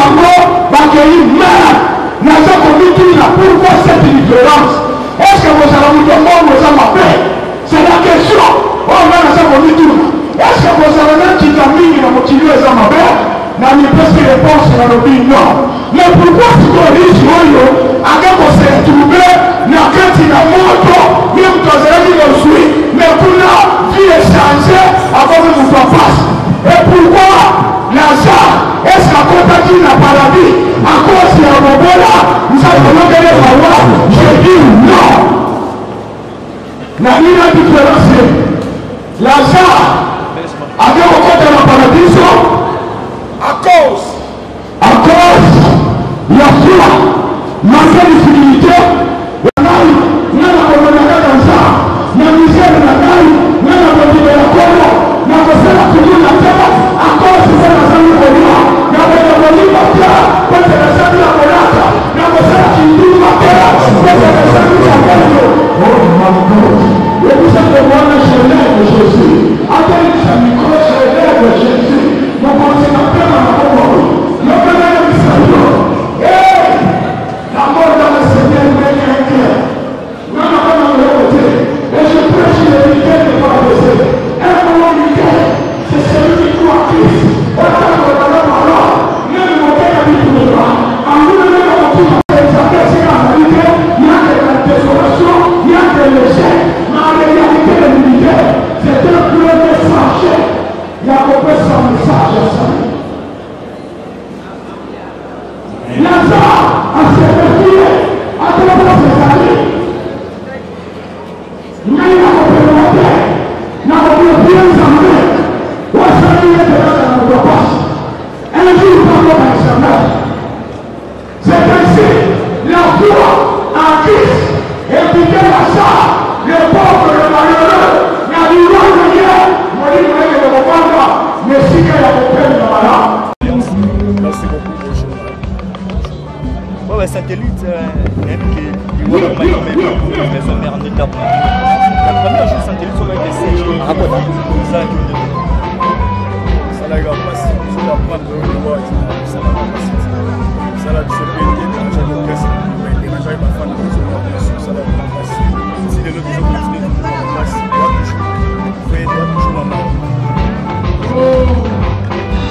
bango bakei mère naza komituna pourquoi cette différence est-ce que vous allez vous demander aux hommes c'est la question on va naza komituna est-ce que vous allez mettre mingi na motivé les hommes na mi presque réponse na lobi non mais pourquoi tu corriges oyo akako se retrouver na kati na moto même tozalaki lozwi mais kuna vie échanger avant que vous passe et pourquoi Lazare est-ce qu'akotaki na paradis à cause ya bobola nzalolokele bawa je dis non na nini différence Lazare akokota na paradis à cause la foi malgré difficulté nana komonaka dans ça na misère na ngai nana kondimela kono na kosala tulu na teba à cause ça nazali kolia na kona kolimba te pete nazali ya kolata na kosala kinduma te pete nazali ya kendo oh my God ebisaka mwana chelève Jésus atalisa mikro chelève Jésus mokonzi na pema na komono nokana ya misayo la mort dans le Seigneur est clair. Non, et je prêche l'unité de pas baisser. Un moment unité, c'est celui qui croit en Christ. Autant que dans la parole, même mon père a dit pour toi. En nous, même en tout, c'est la réalité. Il y a de la désolation, il y a de l'échec. Mais en réalité, l'unité, c'est un plein message. Il y a compris son message à ça. Lazare a servi à travers ses années. Mais il a compris la terre, il a compris bien sa mère. Où est-ce qu'il est dans notre passe? Un jour, il va dans sa mère. C'est ainsi, la foi en Christ, et puis Lazare, le pauvre, le malheureux, n'a du roi de rien. Moi, je dis que le reprendre, mais si qu'il a compris le malheur. Merci beaucoup. Ouais, satellite, même que les voix m'a dit mais son mère en état. La première chose satellite sur le CG à quoi ça ça la gare passe sur la pointe de l'eau ça la passe ça la se péter quand j'ai le presse mais les gens pas fan de ça la passe si les autres gens continuent passe doit toujours maman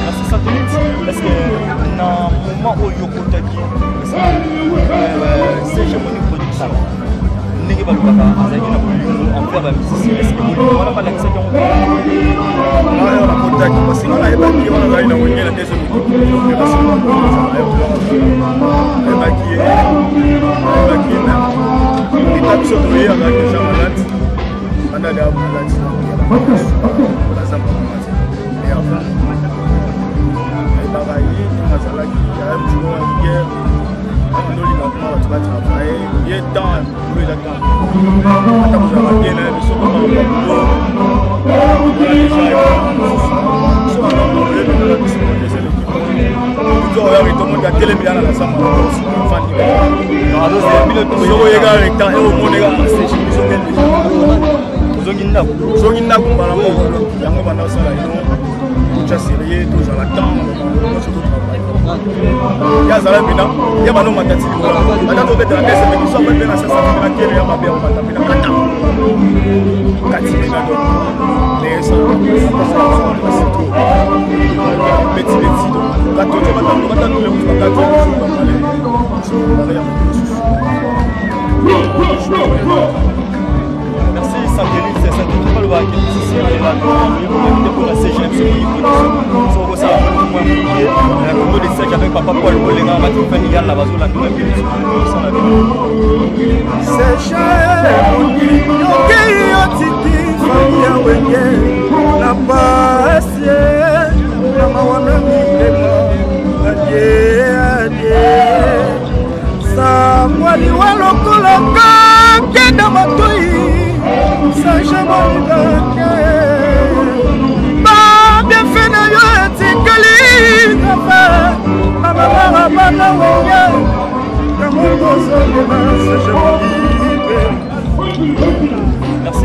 merci satellite parce que dans le moment où Yoko Taki c'est hégémonique production. N'est-ce pas le papa avec une volume en faire la musicien. Est-ce que vous n'avez pas l'accès à on a contact parce qu'on a évacué, on a envoyé la deuxième équipe. Évacué même. Il tape sur le avec les gens malades. On a des malades. On a ça pour nous. Et enfin, il va travailler, il va travailler, il va jouer en guerre. Tu vas travailler, il est temps, il est temps. Quand vous avez bien là, ils sont dans le merci Sangueline, c'est ça qui va le voir qui ici est là pour la CGM sur ça moi la combo de ça avec papa Paul Bolenga m'a dit familial la bazola nous même sans la vie c'est cher OK otiki famia wenge la passe la mawana mema adieu sa mwali walokola kenda matoi sa jamoka ba bien fait na yo etikali kafa mama bana wenge kamo kozo na sa jamoka merci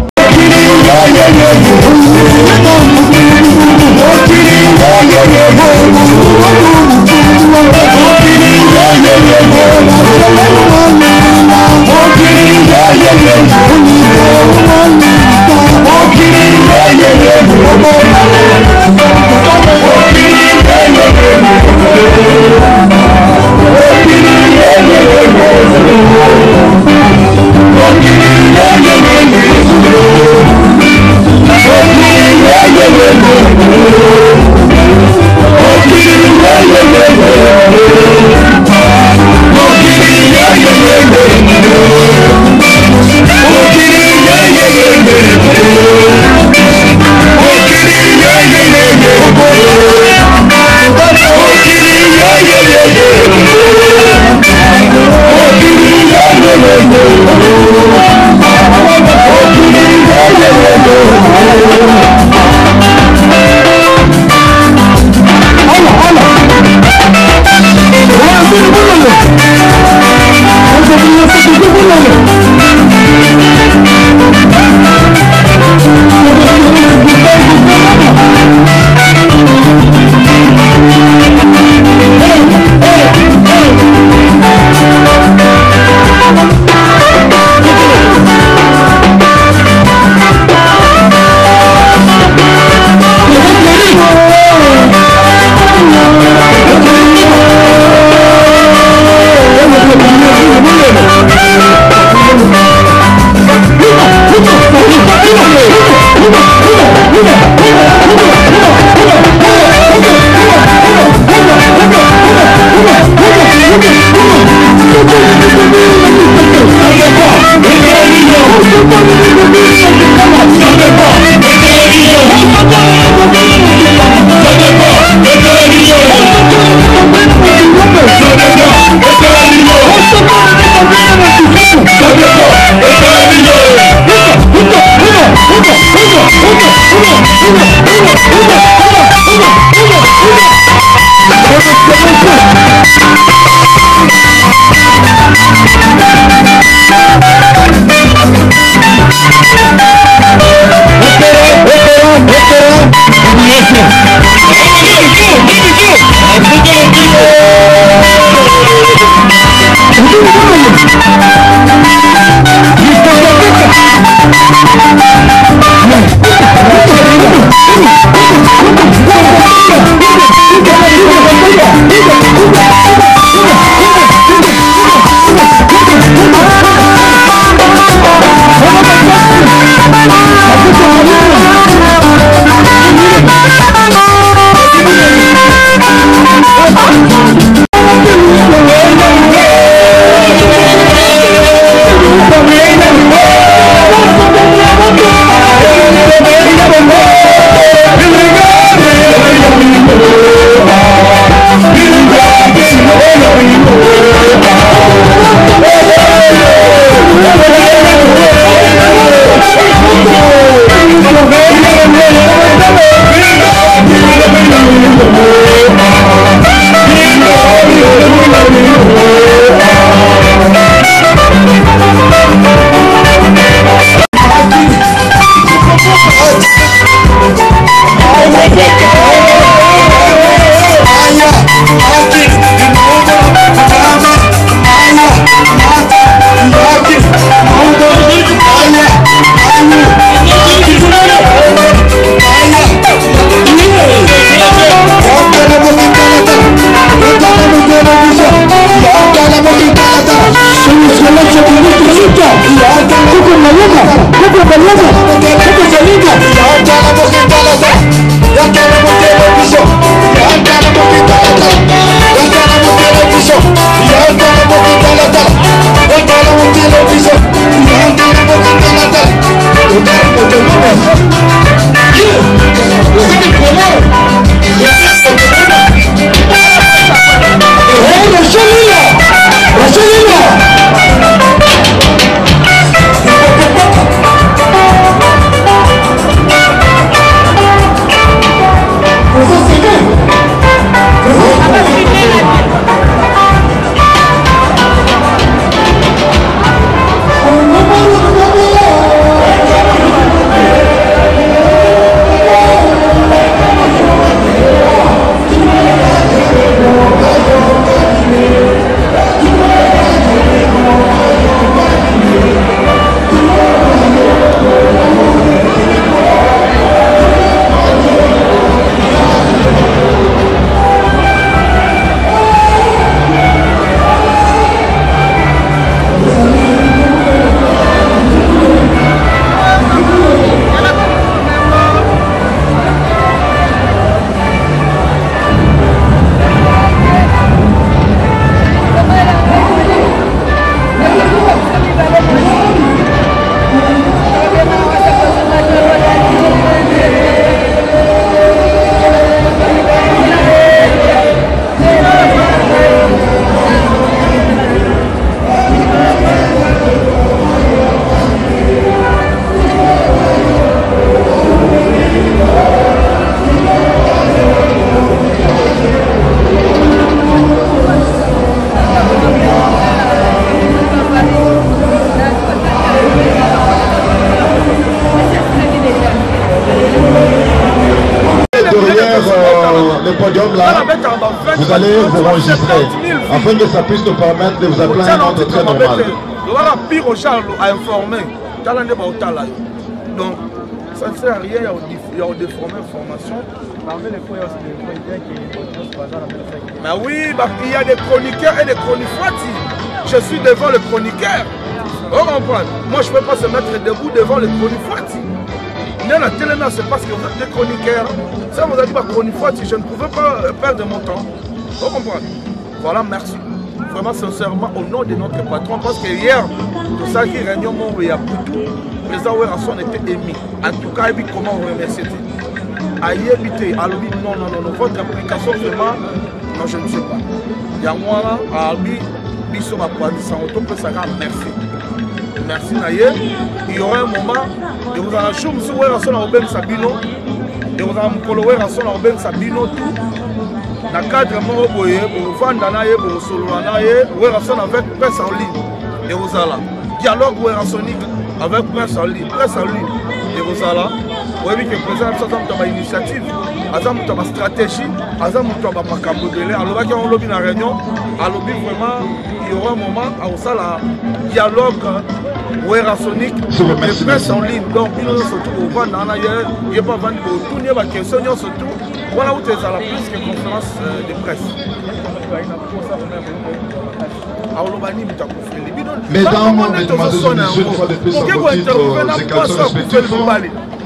le podium là, vous allez vous enregistrer afin que ça puisse nous permettre de vous appeler un nom très normal. Donc, ça ne sert à rien, il y a des formations. Mais oui, il y a des chroniqueurs et des chroniqueurs. Je suis devant le chroniqueur. Vous comprenez? Moi, je ne peux pas se mettre debout devant le chroniqueur. Mais la télé, c'est parce que vous êtes des chroniqueurs. Ça vous a dit chroniqueur, je ne pouvais pas perdre mon temps. Vous comprenez? Voilà, merci. Vraiment, sincèrement, au nom de notre patron, parce que hier, tout ça qui réunion, il y a beaucoup. Le président Werrason était émis. En tout cas, il dit comment vous remercier. Aïe, évitez, Albi, non, votre implication vraiment, non, je ne sais pas. Il y a moi, Albi, Bissot, ma coalition, merci. Merci, Naye. Il y aura un moment, et vous en avez choum sur Werrason à Robin Sabino, et vous en avez Werrason à Robin Sabino, tout. Dans le cadre de Moboye, pour vendre Naye, pour solo Naye, Werrason avec presse en ligne, et vous allez. Dialogue Werrasonique avec presse en ligne, et vous allez. Oui, que le président a une initiative, a une stratégie, a une macabodélé. Alors, quand on lobby dans la réunion, à lobby vraiment, il y aura un moment où ça, la dialogue, ouais, rasonique, les presse en ligne. Donc, il y a surtout au Van, il n'y a pas vendu au tout, il y a pas question, surtout. Voilà où tu es à la plus que conférence de presse. Mesdames, mesdemoiselles, messieurs, une fois de plus, en vos titres et calçons respectifs.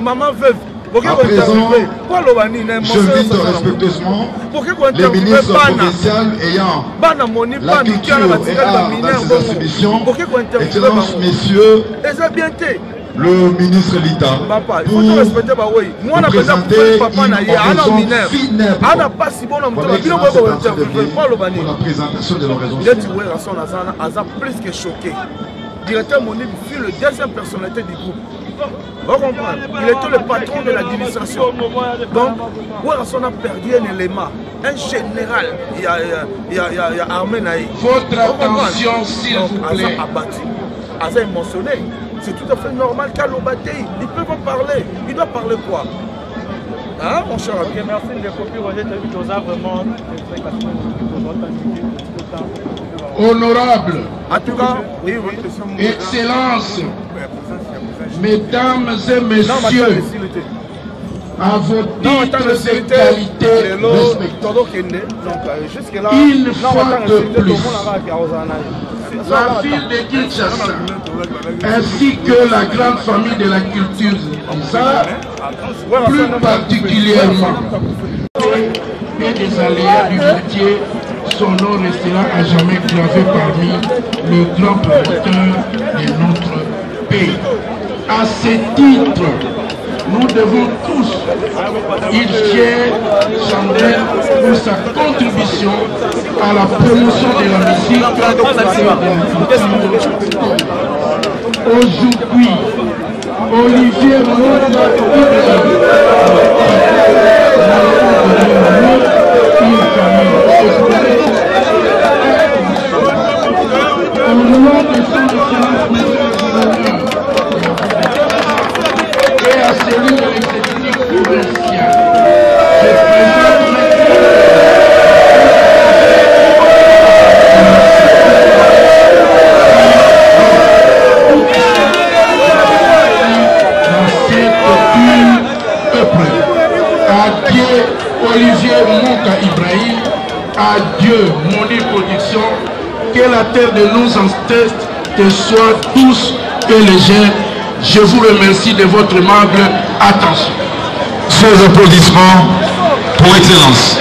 Maman veuve. À présent, j'invite respectueusement les ministres provinciaux ayant la culture et art dans ces attributions. Excellences, messieurs, le ministre Lita, pour vous présenter une oraison funèbre pour la présentation de l'oraison funèbre. Plus que choqué. Directeur Monique fut le deuxième personnalité du groupe. Vous comprenez? Il était le patron de l'administration. Donc, Ouarasson a perdu un élément, un général. Il y a Armé Naï. Votre attention, s'il vous plaît. Asa abattu, Asa émotionné. C'est tout à fait normal qu'à l'Obaté, ils peuvent en parler. Il doit parler quoi? Hein, mon cher ami? Merci de copier Roger Joseph, vraiment. Honorable, En tout cas, oui. Excellences, Mesdames et Messieurs, à vos titres et qualités respectifs, une fois de plus, la ville de Kinshasa, ainsi que la grande famille de la culture Zisa, plus particulièrement, et des aléas du métier, son nom restera à jamais gravé parmi les grands promoteurs de notre pays. À ce titre, nous devons tous Ilchier Chandel pour sa contribution à la promotion de la musique aujourd'hui. Olivier et à celui de l'exécutif provincial, je présente adieu Olivier Mouka Ibrahim, adieu Moni Production, que la terre de nous en teste te soit tous et légère. Je vous remercie de votre aimable attention. Chers applaudissements pour Excellence.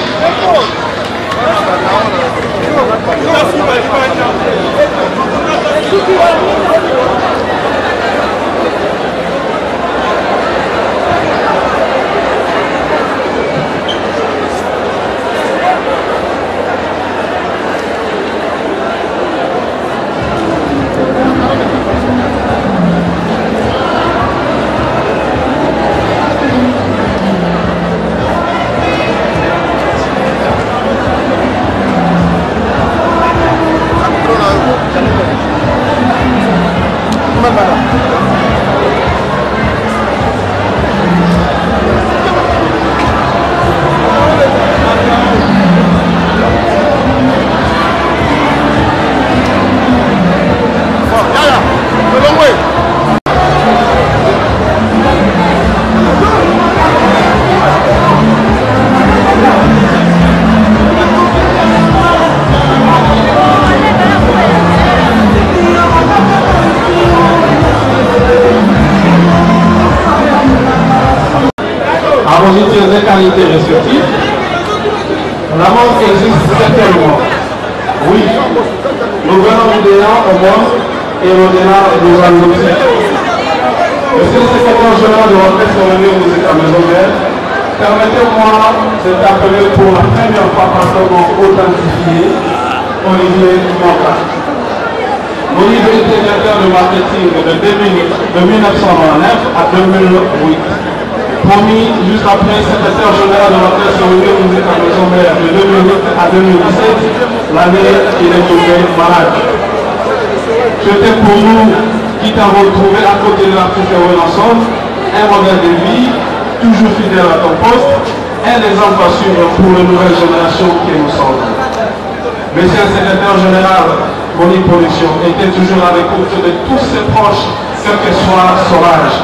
Des qualités respectives, la mort existe certainement. Oui, nous venons au-delà au monde et au-delà nous allons aussi. Monsieur le secrétaire général de l'Orchestre Réunion Musique à Maison Verte, permettez-moi de t'appeler pour la première fois par son nom authentifié Olivier Mouka. Olivier était directeur de marketing de 1999 à 2008. Promis juste après secrétaire général de l'Orchestre Réunion Musique à Maison Verte de 2008 à 2017, l'année il est tombé malade. C'était pour nous qui t'avons retrouvé à côté de l'artiste Renaissance, un modèle de vie, toujours fidèle à ton poste, un exemple à suivre pour les nouvelles générations qui nous sommes. Monsieur le secrétaire général, Monique Production était toujours à l'écoute de tous ses proches, quel que soit son âge.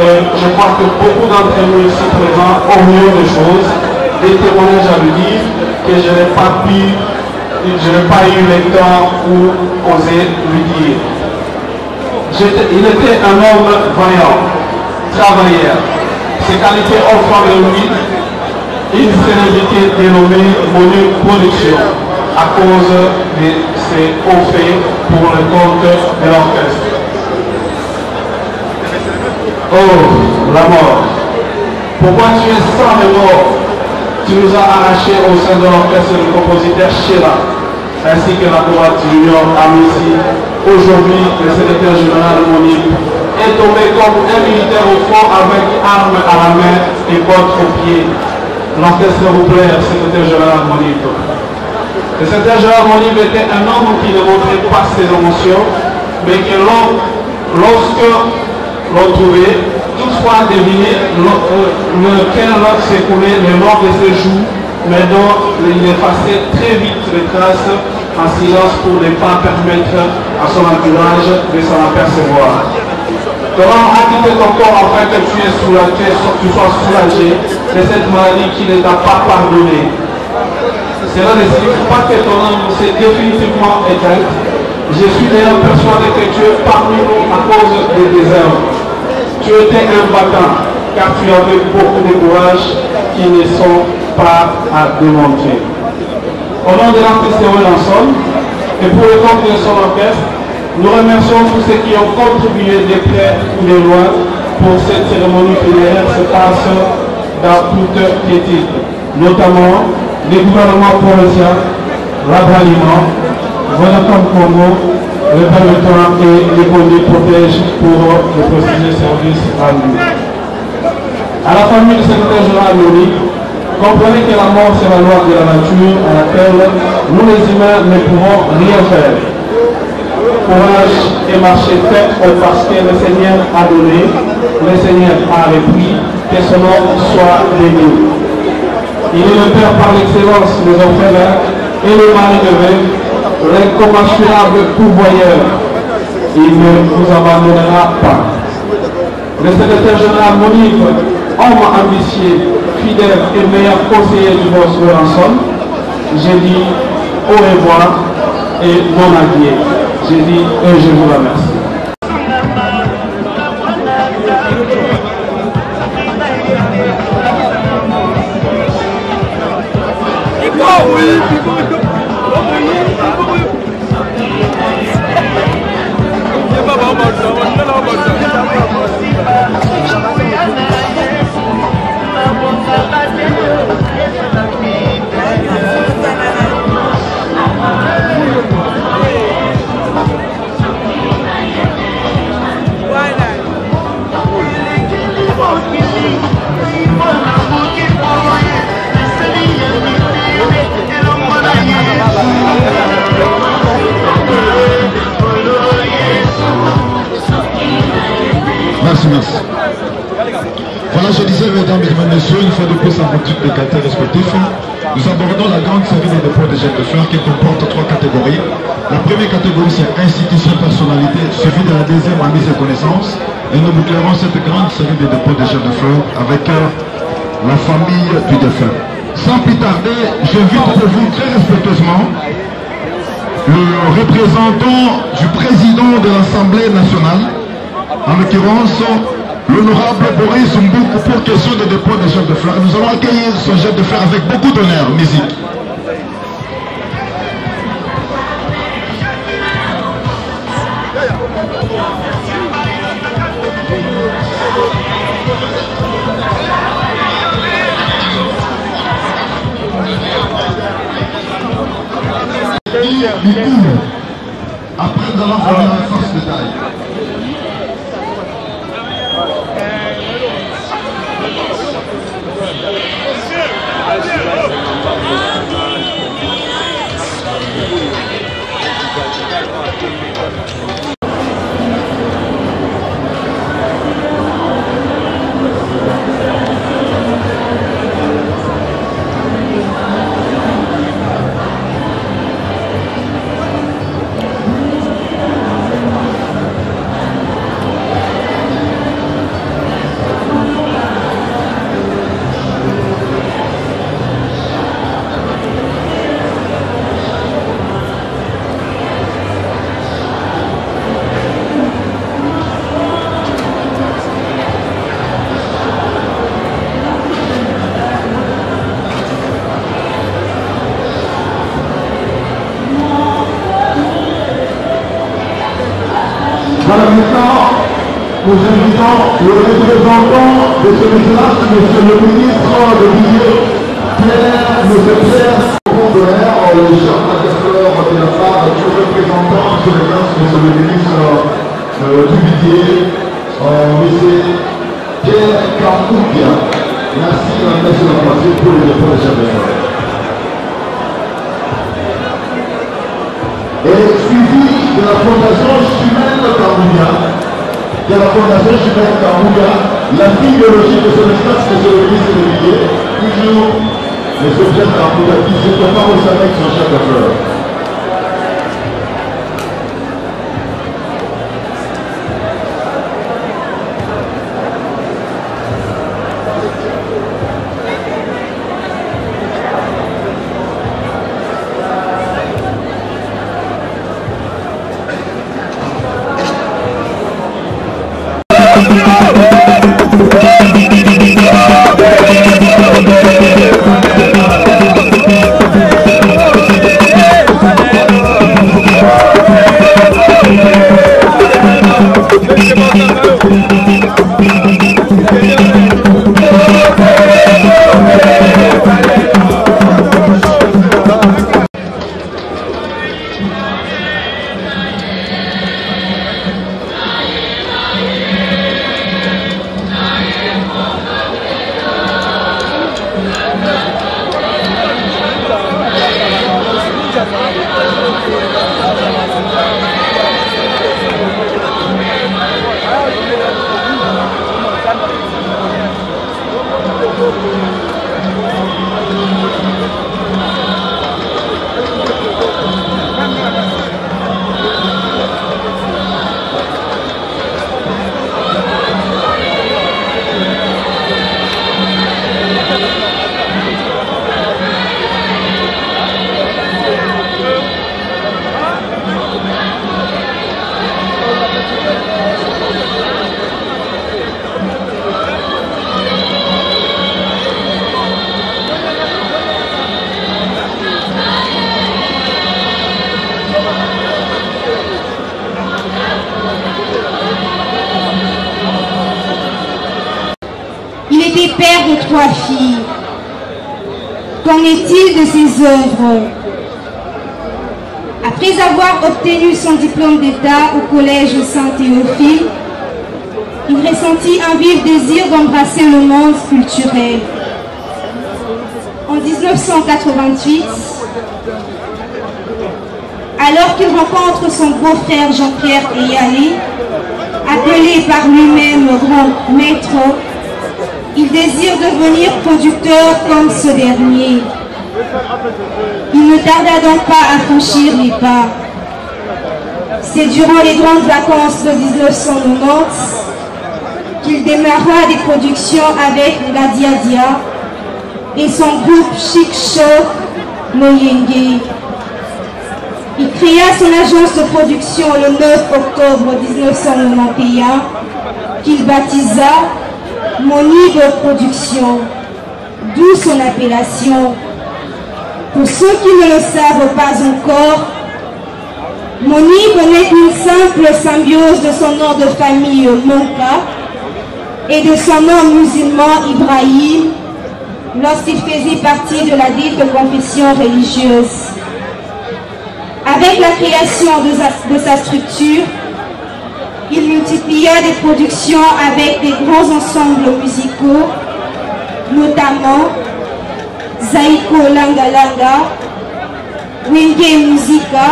Et je crois que beaucoup d'entre nous ici présents ont mieux des choses, des témoignages à lui dire que je n'ai pas eu le temps ou osé lui dire. Il était un homme vaillant, travailleur. Ses qualités offrant de lui une célébrité dénommée Monique Production à cause de ses hauts faits pour le compte de l'orchestre. Oh, la mort. Pourquoi tu es sans remords? Tu nous as arrachés au sein de l'orchestre du compositeur Sheila, ainsi que la droite junior Amici. Aujourd'hui, le secrétaire général Monique est tombé comme un militaire au front avec armes à la main et bottes aux pieds. L'orchestre vous plaît, secrétaire général Monique. Le secrétaire général Monique était un homme qui ne montrait pas ses émotions, mais que lorsque l'on trouvait, toutefois deviner lequel s'écoulait le long de ses joues, mais dont il effaçait très vite les traces en silence pour ne pas permettre à son entourage de s'en apercevoir. Comment a quitté ton corps afin que tu sois soulagé de cette maladie qui ne t'a pas pardonné? Cela ne signifie pas que ton âme s'est définitivement éteinte. Je suis d'ailleurs persuadé que tu es parmi nous à cause des désordres. Tu étais un battant, car tu avais beaucoup de courage qui ne sont pas à démontrer. Au nom de l'artiste Lanson et pour le compte de son orchestre, nous remercions tous ceux qui ont contribué de près ou de loin pour cette cérémonie funéraire se passe dans toute l'équipe, notamment les gouvernements provinciaux, l'Abraliment, Vodacom Congo, le Permettant et les conduits protègent pour le prestigieux service rendu. À la famille du secrétaire général Monique, comprenez que la mort c'est la loi de la nature à laquelle nous les humains ne pouvons rien faire. Courage et marchez tête parce que le Seigneur a donné, le Seigneur a repris, que son nom soit béni. Il est le Père par l'excellence des orphelins et le mari de veuve, l'incommensurable pourvoyeur. Il ne vous abandonnera pas. Le secrétaire général Monique, homme ambitieux, fidèle et meilleur conseiller du boss de Lanson, j'ai dit au revoir et bon adieu. J'ai dit et je vous remercie. Merci. Voilà, je disais, mesdames et messieurs, une fois de plus en fonction des quartiers respectifs, nous abordons la grande série des dépôts de jeunes de fleurs qui comporte 3 catégories. La première catégorie, c'est institution, personnalité, suivi de la deuxième en mise de connaissance. Et nous bouclerons cette grande série de dépôts de jeunes de fleurs avec la famille du défunt. Sans plus tarder, j'invite pour vous très respectueusement le représentant du président de l'Assemblée nationale, en l'occurrence l'honorable Boris Mbouk, pour question de dépôt de jeunes de fleurs. Nous allons accueillir ce jet de fleurs avec beaucoup d'honneur. Musique. Après, nous allons revenir à la force de taille. nous invitons le représentant de ce message, monsieur le ministre de Budget, monsieur Pierre Gondolaire, le chef d'affaires de la part du représentant de l'excellence, monsieur le ministre du Budget, monsieur Pierre Kamboukia. Merci à la nation de la partie pour les efforts de chef d'affaires. Et suivi de la fondation Chimène Kamboukia, la fille biologique de son espace, monsieur le ministre de Budget, toujours M. Pierre Kamboukia qui se prépare au sein avec son chef d'affaires. Père de 3 filles. Qu'en est-il de ses œuvres? Après avoir obtenu son diplôme d'État au collège Saint-Théophile, il ressentit un vif désir d'embrasser le monde culturel. En 1988, alors qu'il rencontre son beau-frère Jean-Pierre Eyali, appelé par lui-même grand maître, il désire devenir producteur comme ce dernier. Il ne tarda donc pas à franchir les pas. C'est durant les grandes vacances de 1990 qu'il démarra des productions avec la Diadia et son groupe Chic Show Moyenge. Il créa son agence de production le 9 octobre 1991 qu'il baptisa Monibe Production, d'où son appellation. Pour ceux qui ne le savent pas encore, Monibe n'est qu'une simple symbiose de son nom de famille Monka et de son nom musulman Ibrahim lorsqu'il faisait partie de la dite confession religieuse. Avec la création de sa structure, il multiplia des productions avec des grands ensembles musicaux, notamment Zaiko Langa Langa, Wenge Musica,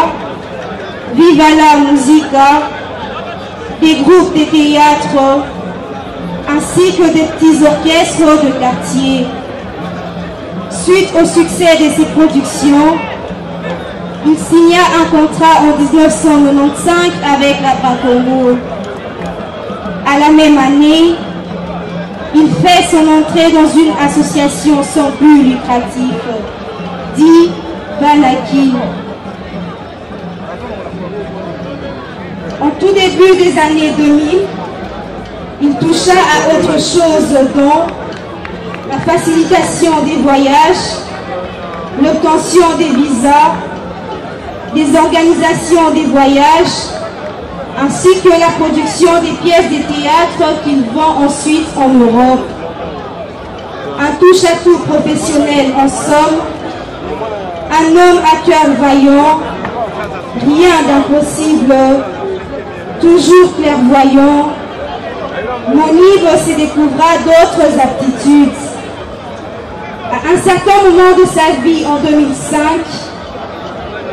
Viva la Musica, des groupes de théâtre, ainsi que des petits orchestres de quartier. Suite au succès de ses productions, il signa un contrat en 1995 avec la Pacomo. À la même année, il fait son entrée dans une association sans but lucratif, dit Balaki. En tout début des années 2000, il toucha à autre chose dont la facilitation des voyages, l'obtention des visas, des organisations des voyages, ainsi que la production des pièces de théâtre qu'il vend ensuite en Europe. Un touche-à-tout professionnel en somme, un homme à cœur vaillant, rien d'impossible, toujours clairvoyant. Monib se découvra d'autres aptitudes. À un certain moment de sa vie, en 2005,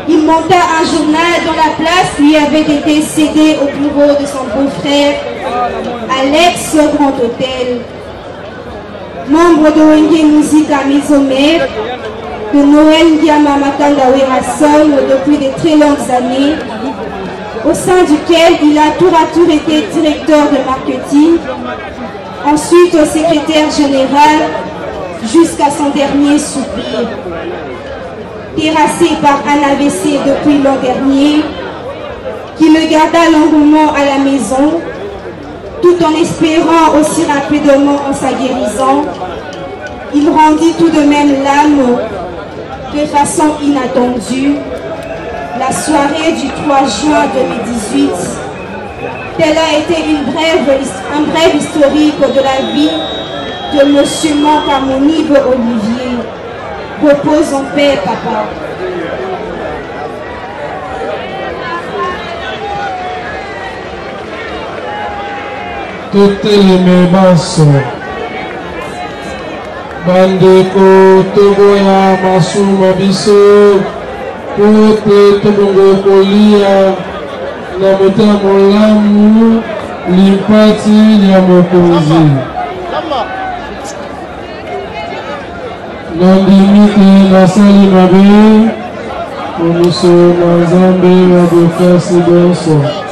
il monta un journal dont la place lui avait été cédée au bureau de son beau-frère à l'ex-Grand Hôtel. Membre de Wenge Musique à Mésomer, de Noël Ndiama Makanda Werason depuis de très longues années, au sein duquel il a tour à tour été directeur de marketing, ensuite secrétaire général, jusqu'à son dernier soupir. Terrassé par un AVC depuis l'an dernier, qui le garda longuement à la maison, tout en espérant aussi rapidement en sa guérison, il rendit tout de même l'âme de façon inattendue la soirée du 3 juin 2018. Telle a été un bref historique de la vie de M. Mankamonibe Olivier. Repose en paix, papa. Toutes les basso bandeko toboya masuma biso pote tobongo kolia na mota molamu limpati ya mokonzi nandimite nasali mabe omiso na nzambe ya bokasi bonso.